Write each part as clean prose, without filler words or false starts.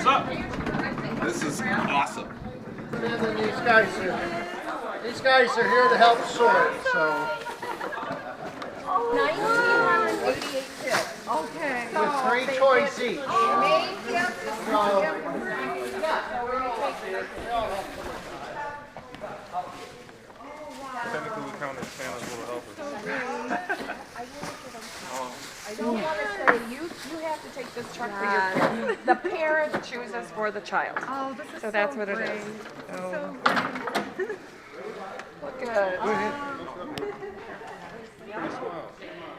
What's up? This is awesome. And then these guys are here to help sort, so 1,988 kids. Okay. with 3 toys each. Main gifts. Technically, we count as Santa's little helpers. I don't want to say you have to take this truck for your kid. The parent chooses for the child. Oh, this is So that's what it great. is. So great. Look good.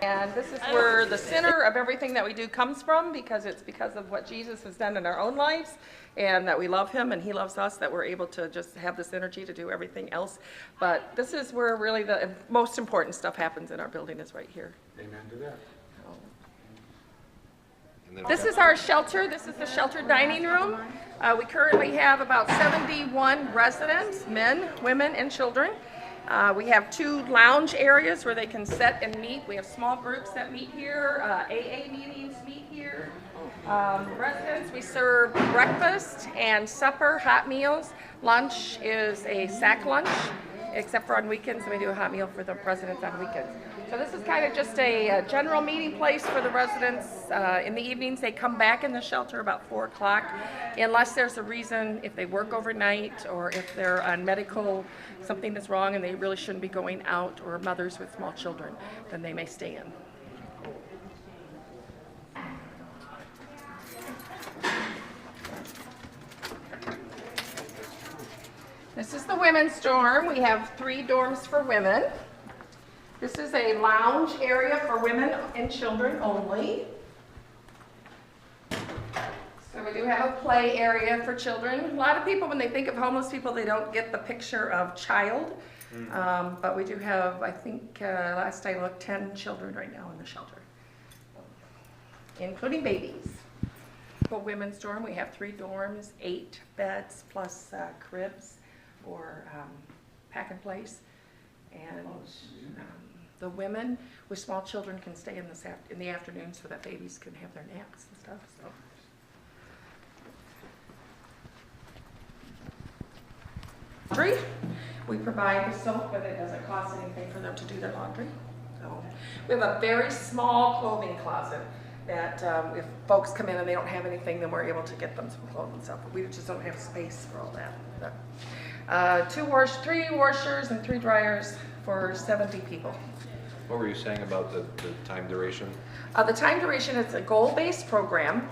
And this is where the center of everything that we do comes from, because it's because of what Jesus has done in our own lives, and that we love him and he loves us, that we're able to just have this energy to do everything else. But this is where really the most important stuff happens in our building, is right here. Amen to that. This is our shelter. This is the shelter dining room. We currently have about 71 residents, men, women, and children. We have 2 lounge areas where they can sit and meet. We have small groups that meet here. AA meetings meet here. Residents, we serve breakfast and supper, hot meals. Lunch is a sack lunch, except for on weekends, and we do a hot meal for the residents on weekends. So this is kind of just a general meeting place for the residents. In the evenings, they come back in the shelter about 4 o'clock, unless there's a reason, if they work overnight or if they're on medical, something is wrong and they really shouldn't be going out, or mothers with small children, then they may stay in. This is the women's dorm. We have 3 dorms for women. This is a lounge area for women and children only. So we do have a play area for children. A lot of people, when they think of homeless people, they don't get the picture of child. But we do have, I think, last I looked, 10 children right now in the shelter, including babies. For women's dorm, we have 3 dorms, 8 beds plus cribs or pack and place. And the women with small children can stay in the afternoon so that babies can have their naps and stuff. So. Laundry, we provide the soap, but it doesn't cost anything for them to do their laundry. So we have a very small clothing closet that if folks come in and they don't have anything, then we're able to get them some clothes and stuff. But we just don't have space for all that. 3 washers and 3 dryers for 70 people. What were you saying about the time duration? The time duration is a goal-based program.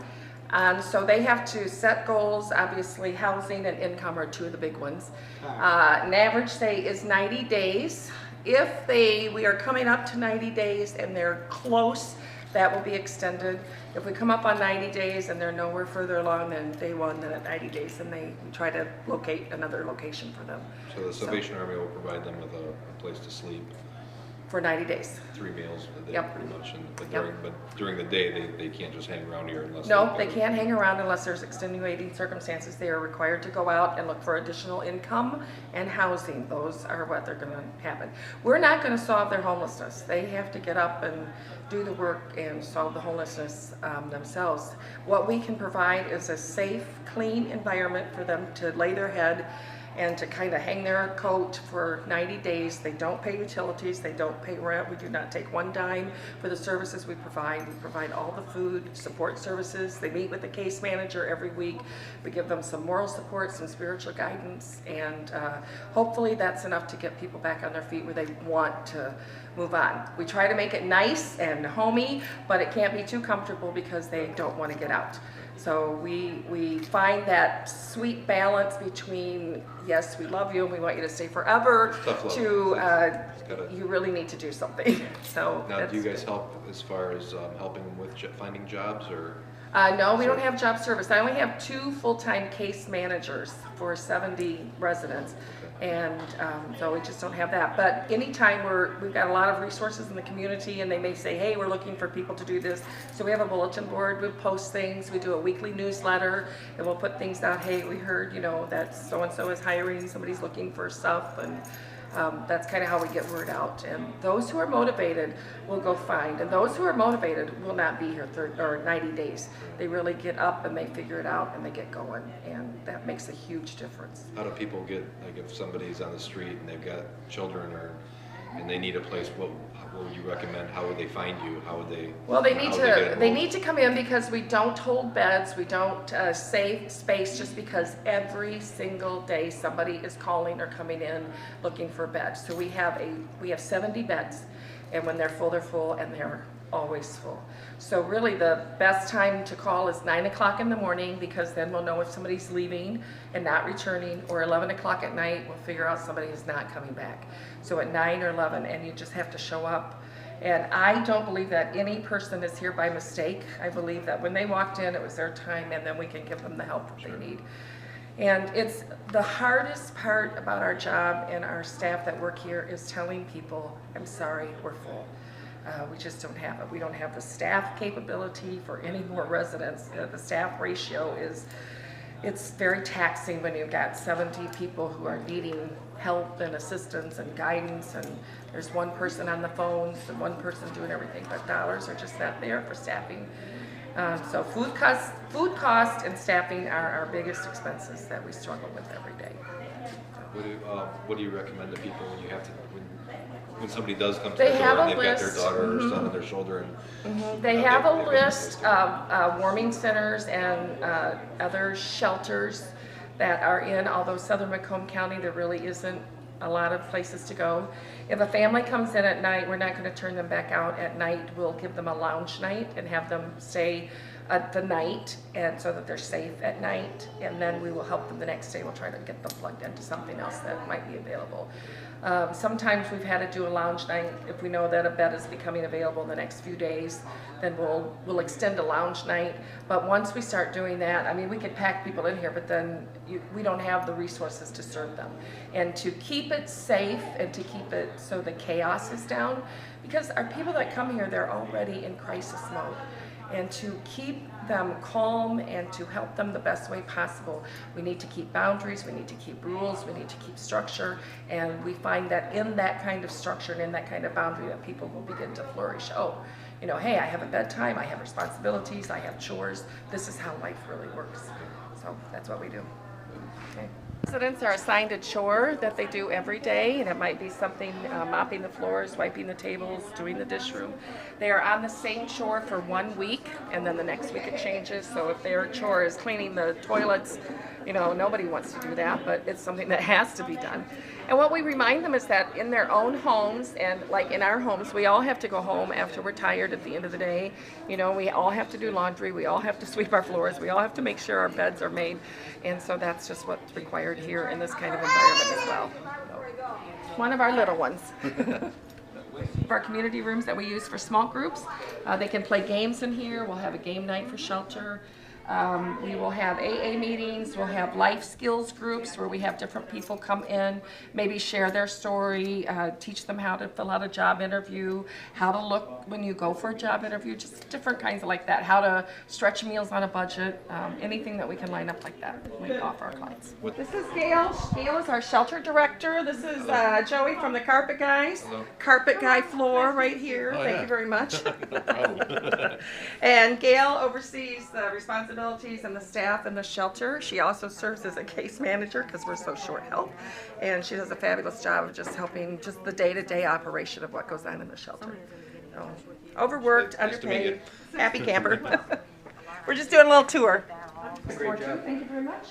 So they have to set goals. Obviously, housing and income are 2 of the big ones. An average, say, is 90 days. If we are coming up to 90 days and they're close, that will be extended. If we come up on 90 days and they're nowhere further along than day 1, then at 90 days, then we try to locate another location for them. So the Salvation Army will provide them with a place to sleep. For 90 days. 3 meals a day, Yep. pretty much. But Yep. during the day, they can't just hang around here unless. No, they can't hang around unless there's extenuating circumstances. They are required to go out and look for additional income and housing. Those are what they're going to happen. We're not going to solve their homelessness. They have to get up and do the work and solve the homelessness themselves. What we can provide is a safe, clean environment for them to lay their head and to kind of hang their coat for 90 days. They don't pay utilities, they don't pay rent. We do not take 1 dime for the services we provide. We provide all the food, support services. They meet with the case manager every week. We give them some moral support, some spiritual guidance, and hopefully that's enough to get people back on their feet where they want to move on. We try to make it nice and homey, but it can't be too comfortable because they don't want to get out. So we find that sweet balance between, yes, we love you and we want you to stay forever, Tough love. to you really need to do something. So Now, do you guys help as far as helping them with finding jobs, or? No, we don't have job service. I only have 2 full-time case managers for 70 residents. And so we just don't have that. But anytime we've got a lot of resources in the community and they may say, hey, we're looking for people to do this. So we have a bulletin board, we post things, we do a weekly newsletter, and we'll put things out, hey, we heard, that so-and-so is hiring, somebody's looking for stuff. And That's kind of how we get word out. And those who are motivated will go find, and those who are motivated will not be here 90 days. They really get up and they figure it out and they get going, and that makes a huge difference. How do people get, like if somebody's on the street and they've got children and they need a place, what would you recommend? How would they find you? How would they? Well, they they need to come in because we don't hold beds, we don't save space, just because every single day somebody is calling or coming in looking for beds. So we have 70 beds, and when they're full, and they're always full. So really the best time to call is 9 o'clock in the morning, because then we'll know if somebody's leaving and not returning, or 11 o'clock at night, we'll figure out somebody is not coming back. So at 9 or 11, and you just have to show up. And I don't believe that any person is here by mistake. I believe that when they walked in, it was their time, and then we can give them the help that they need. And it's the hardest part about our job and our staff that work here is telling people, I'm sorry, we're full. We just don't have it. We don't have the staff capability for any more residents. The staff ratio it's very taxing when you've got 70 people who are needing help and assistance and guidance, and there's one person on the phones and one person doing everything, but dollars are just not there for staffing. So food cost and staffing are our biggest expenses that we struggle with every day. What do you recommend to people when you have to, when somebody does come to They the have door a and they've got list. their daughter or son on their shoulder and They have a they've got list no place of warming centers and other shelters that are in, although Southern Macomb County, there really isn't a lot of places to go. If a family comes in at night, we're not going to turn them back out at night. We'll give them a lounge night and have them stay the night, and so that they're safe at night, and then we will help them the next day. We'll try to get them plugged into something else that might be available. Sometimes we've had to do a lounge night if we know that a bed is becoming available in the next few days, then we'll extend a lounge night. But once we start doing that, I mean, we could pack people in here, but then we don't have the resources to serve them. And to keep it safe and to keep it so the chaos is down, because our people that come here, they're already in crisis mode. And to keep them calm and to help them the best way possible, we need to keep boundaries, we need to keep rules, we need to keep structure, and we find that in that kind of structure and in that kind of boundary that people will begin to flourish. Oh, you know, hey, I have a bedtime, I have responsibilities, I have chores, this is how life really works. So that's what we do. Okay. Residents are assigned a chore that they do every day, and it might be something mopping the floors, wiping the tables, doing the dish room. They are on the same chore for 1 week, and then the next week it changes. So if their chore is cleaning the toilets, you know, nobody wants to do that, but it's something that has to be done. And what we remind them is that in their own homes, and like in our homes, we all have to go home after we're tired at the end of the day. You know, we all have to do laundry, we all have to sweep our floors, we all have to make sure our beds are made. And so that's just what's required here in this kind of environment as well. One of our little ones. Our community rooms that we use for small groups. They can play games in here. We'll have a game night for shelter. We will have AA meetings, we'll have life skills groups where we have different people come in, maybe share their story, teach them how to fill out a job interview, how to look when you go for a job interview, just different kinds of like that, how to stretch meals on a budget, anything that we can line up like that, we offer our clients. This is Gail. Gail is our shelter director. This is Joey from the Carpet Guys. Hello. Carpet Guy floor right here. Oh, Thank yeah. you very much. No problem. And Gail oversees the responsibilities and the staff in the shelter. She also serves as a case manager because we're so short help. And she does a fabulous job of just helping just the day-to-day operation of what goes on in the shelter. So, overworked, Nice to meet underpaid, you. happy camper. We're just doing a little tour. Great job. Thank you very much.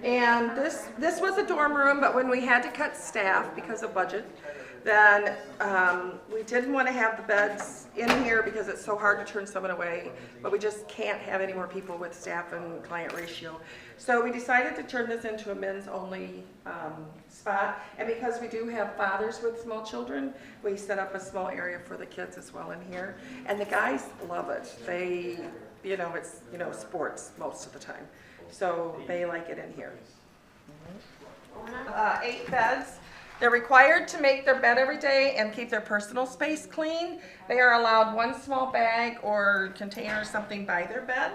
And this was a dorm room, but when we had to cut staff because of budget, then we didn't want to have the beds in here because it's so hard to turn someone away, but we just can't have any more people with staff and client ratio. So we decided to turn this into a men's only spot, and because we do have fathers with small children, we set up a small area for the kids as well in here, and the guys love it. They, you know, it's, you know, sports most of the time, so they like it in here. 8 beds. They're required to make their bed every day and keep their personal space clean. They are allowed 1 small bag or container or something by their bed.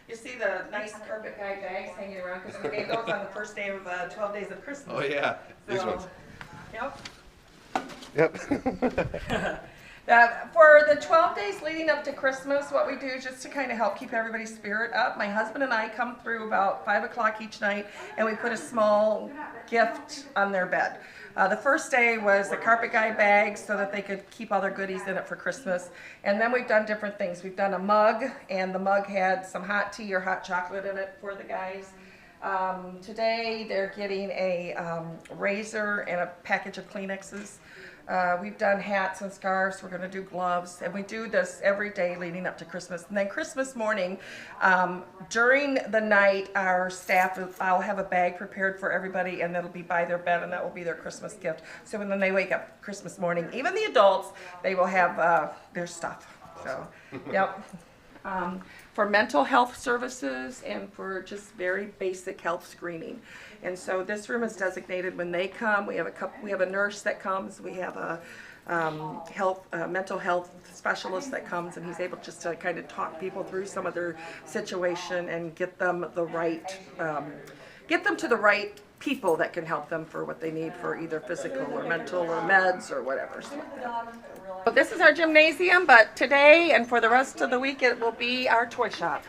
You see the nice Carpet Guy bags hanging around because we made those on the first day of 12 Days of Christmas. Oh yeah, these So, ones. Yep. Yep. For the 12 days leading up to Christmas, what we do just to kind of help keep everybody's spirit up, my husband and I come through about 5 o'clock each night and we put a small gift on their bed. The first day was the carpet guy bag so that they could keep all their goodies in it for Christmas. And then we've done different things. We've done a mug, and the mug had some hot tea or hot chocolate in it for the guys. Today they're getting a razor and a package of Kleenexes. We've done hats and scarves. We're going to do gloves, and we do this every day leading up to Christmas. And then Christmas morning, during the night, our staff, I'll have a bag prepared for everybody, and that'll be by their bed, and that will be their Christmas gift. So when they wake up Christmas morning, even the adults, they will have their stuff. So, yep. For mental health services and for just very basic health screening. And so this room is designated when they come. We have a nurse that comes. We have a mental health specialist that comes, and he's able just to kind of talk people through some of their situation and get them to the right people that can help them for what they need for either physical or mental or meds or whatever. So like that. But this is our gymnasium, but today and for the rest of the week it will be our toy shop.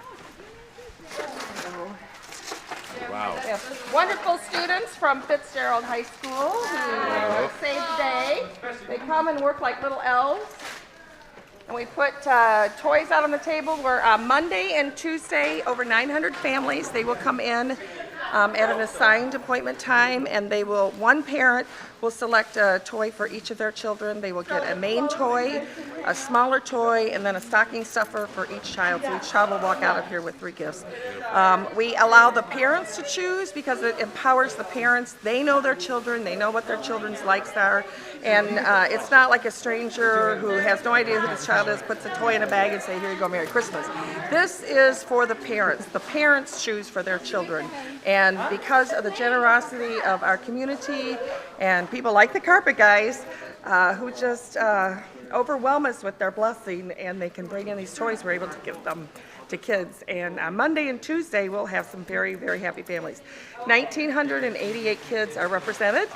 Wow. We have wonderful students from Fitzgerald High School who save the day. They come and work like little elves. And we put toys out on the table. We're Monday and Tuesday, over 900 families. They will come in at an assigned appointment time, and one parent will select a toy for each of their children. They will get a main toy, a smaller toy, and then a stocking stuffer for each child. So each child will walk out of here with 3 gifts. We allow the parents to choose because it empowers the parents. They know their children. They know what their children's likes are. And it's not like a stranger who has no idea who this child is, puts a toy in a bag and say, here you go, Merry Christmas. This is for the parents. The parents choose for their children. And because of the generosity of our community and people like the carpet guys who just overwhelm us with their blessing, and they can bring in these toys, we're able to give them to kids. And on Monday and Tuesday, we'll have some very, very happy families. 1,988 kids are represented.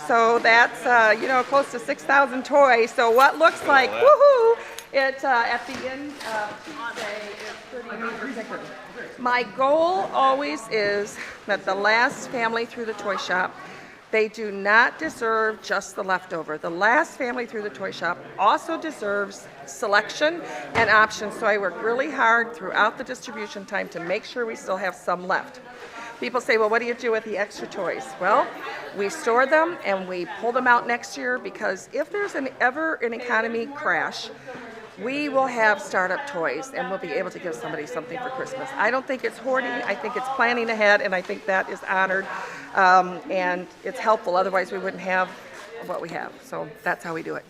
So that's, close to 6,000 toys. So what looks like, woohoo, at the end of Tuesday is pretty ridiculous. My goal always is that the last family through the toy shop, they do not deserve just the leftover. The last family through the toy shop also deserves selection and options. So I work really hard throughout the distribution time to make sure we still have some left. People say, well, what do you do with the extra toys? Well, we store them and we pull them out next year, because if there's ever an economy crash, we will have startup toys and we'll be able to give somebody something for Christmas. I don't think it's hoarding. I think it's planning ahead, and I think that is honored and it's helpful. Otherwise, we wouldn't have what we have. So that's how we do it.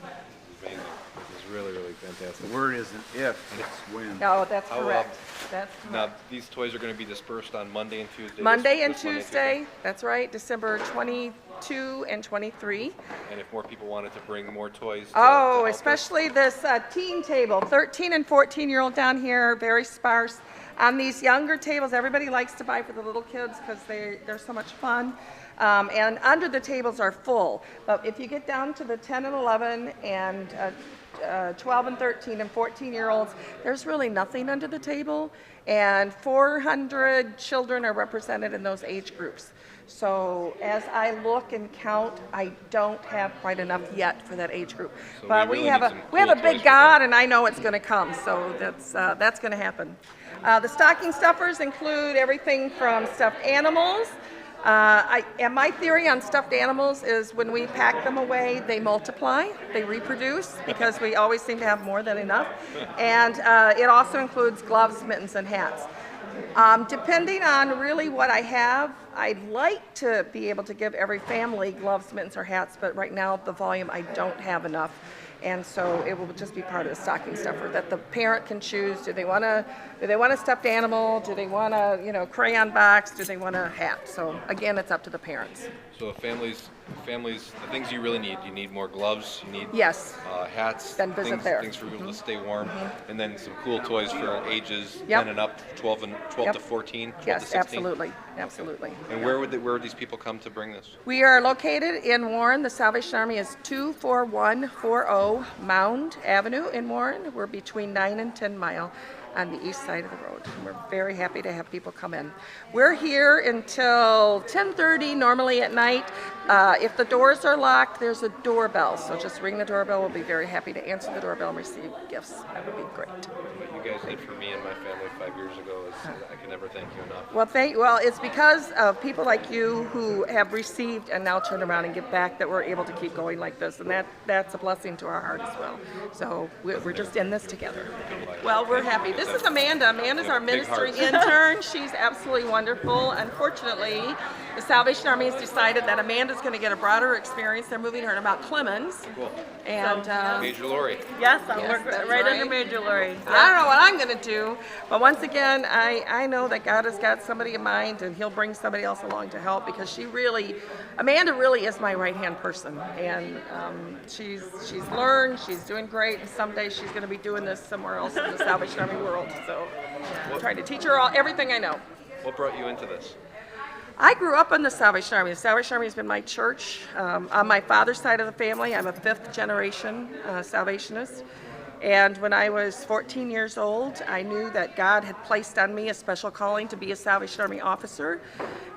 Amazing. This is really, really fantastic. The word isn't if, it's when. No, that's How, correct. That's Now, correct. these toys are going to be dispersed on Monday and Tuesday? Monday and this Monday Tuesday, that's right, December 22 and 23. And if more people wanted to bring more toys to Oh, help us- especially this teen table, 13 and 14-year-old down here, very sparse. On these younger tables, everybody likes to buy for the little kids because they're so much fun. And under the tables are full. But if you get down to the 10 and 11 and 12 and 13 and 14-year-olds, there's really nothing under the table. And 400 children are represented in those age groups. So as I look and count, I don't have quite enough yet for that age group. So But we we really have need a some we have cool a toys big for God, and I know it's going to come. So that's going to happen. The stocking stuffers include everything from stuffed animals. And my theory on stuffed animals is when we pack them away, they multiply, they reproduce, because we always seem to have more than enough. And it also includes gloves, mittens, and hats. Depending on really what I have, I'd like to be able to give every family gloves, mittens, or hats, but right now the volume, I don't have enough. And so it will just be part of the stocking stuffer that the parent can choose. Do they want a stuffed animal? Do they want a crayon box? Do they want a hat? So again, it's up to the parents. So families, the things you really need. You need more gloves. You need Yes. Hats. Then visit there. Things for people to stay warm, and then some cool toys for ages Yep. 10 and up, 12 Yep. to 14, 12 to Yes, 16. absolutely, absolutely. And where would these people come to bring this? We are located in Warren. The Salvation Army is 24140 Mound Avenue in Warren. We're between 9 and 10 Mile on the east side of the road. We're very happy to have people come in. We're here until 10:30 normally at night. If the doors are locked, there's a doorbell. So just ring the doorbell. We'll be very happy to answer the doorbell and receive gifts. That would be great. What you guys did for me and my family 5 years ago is I can never thank you enough. Well, it's because of people like you who have received and now turn around and give back that we're able to keep going like this, and that's a blessing to our heart as well. So we're just in this together. Well, we're happy. This is Amanda. Amanda's our Big ministry hearts. intern. She's absolutely wonderful. Unfortunately, the Salvation Army has decided that Amanda's going to get a broader experience. They're moving her to Mount Clemens. Cool. And Major Lori. Yes, I'll Yes, work that's right right. under Major Lori. I don't know what I'm going to do, but once again, I know that God has got somebody in mind, and He'll bring somebody else along to help, because Amanda really is my right-hand person, and she's learned, she's doing great, and someday she's going to be doing this somewhere else in the Salvation Army world. So I'm trying to teach her everything I know. What brought you into this? I grew up in the Salvation Army. The Salvation Army has been my church. On my father's side of the family, I'm a fifth generation Salvationist. And when I was 14 years old, I knew that God had placed on me a special calling to be a Salvation Army officer.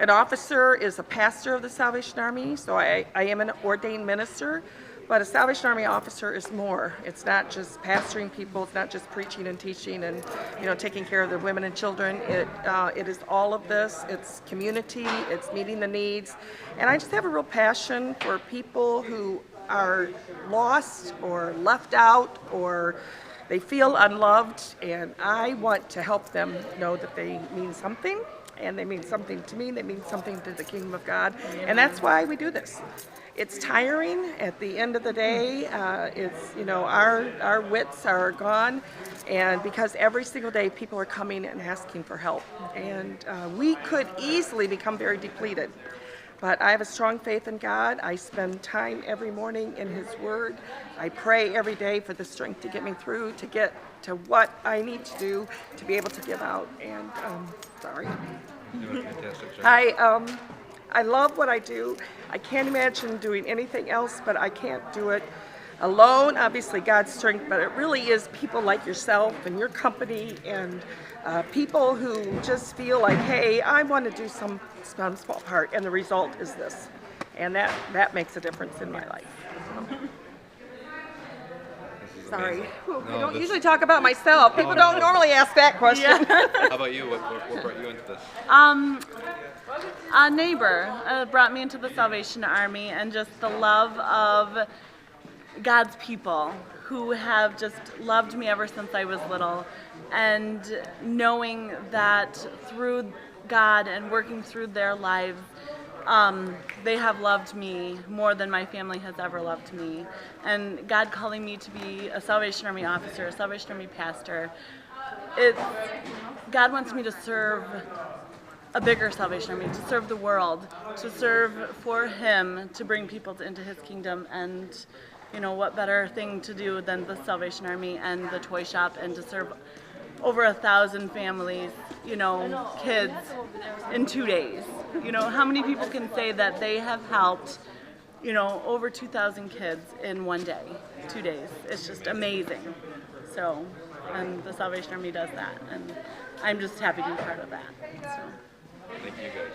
An officer is a pastor of the Salvation Army, so I am an ordained minister. But a Salvation Army officer is more. It's not just pastoring people. It's not just preaching and teaching and taking care of the women and children. It is all of this. It's community. It's meeting the needs. And I just have a real passion for people who are lost or left out, or they feel unloved, and I want to help them know that they mean something, and they mean something to me. They mean something to the kingdom of God, and that's why we do this. It's tiring at the end of the day. Our wits are gone, and because every single day people are coming and asking for help, and we could easily become very depleted. But I have a strong faith in God. I spend time every morning in His Word. I pray every day for the strength to get me through, to get to what I need to do to be able to give out. And sorry. You're doing a fantastic job. I love what I do. I can't imagine doing anything else, but I can't do it alone. Obviously, God's strength, but it really is people like yourself and your company, and people who just feel like, hey, I want to do some small part, and the result is this. And that makes a difference in my life. This is Sorry. amazing. I don't usually talk about myself. People don't normally ask that question. How about you? What brought you into this? A neighbor brought me into the Salvation Army, and just the love of God's people who have just loved me ever since I was little, and knowing that through God and working through their lives, they have loved me more than my family has ever loved me. And God calling me to be a Salvation Army officer, a Salvation Army pastor, God wants me to serve a bigger Salvation Army, to serve the world, to serve for Him, to bring people into His kingdom. And what better thing to do than the Salvation Army and the toy shop, and to serve over 1,000 families, kids in 2 days. How many people can say that they have helped, over 2,000 kids in 1 day, 2 days? It's just amazing. So, and the Salvation Army does that, and I'm just happy to be part of that. So. Thank you guys.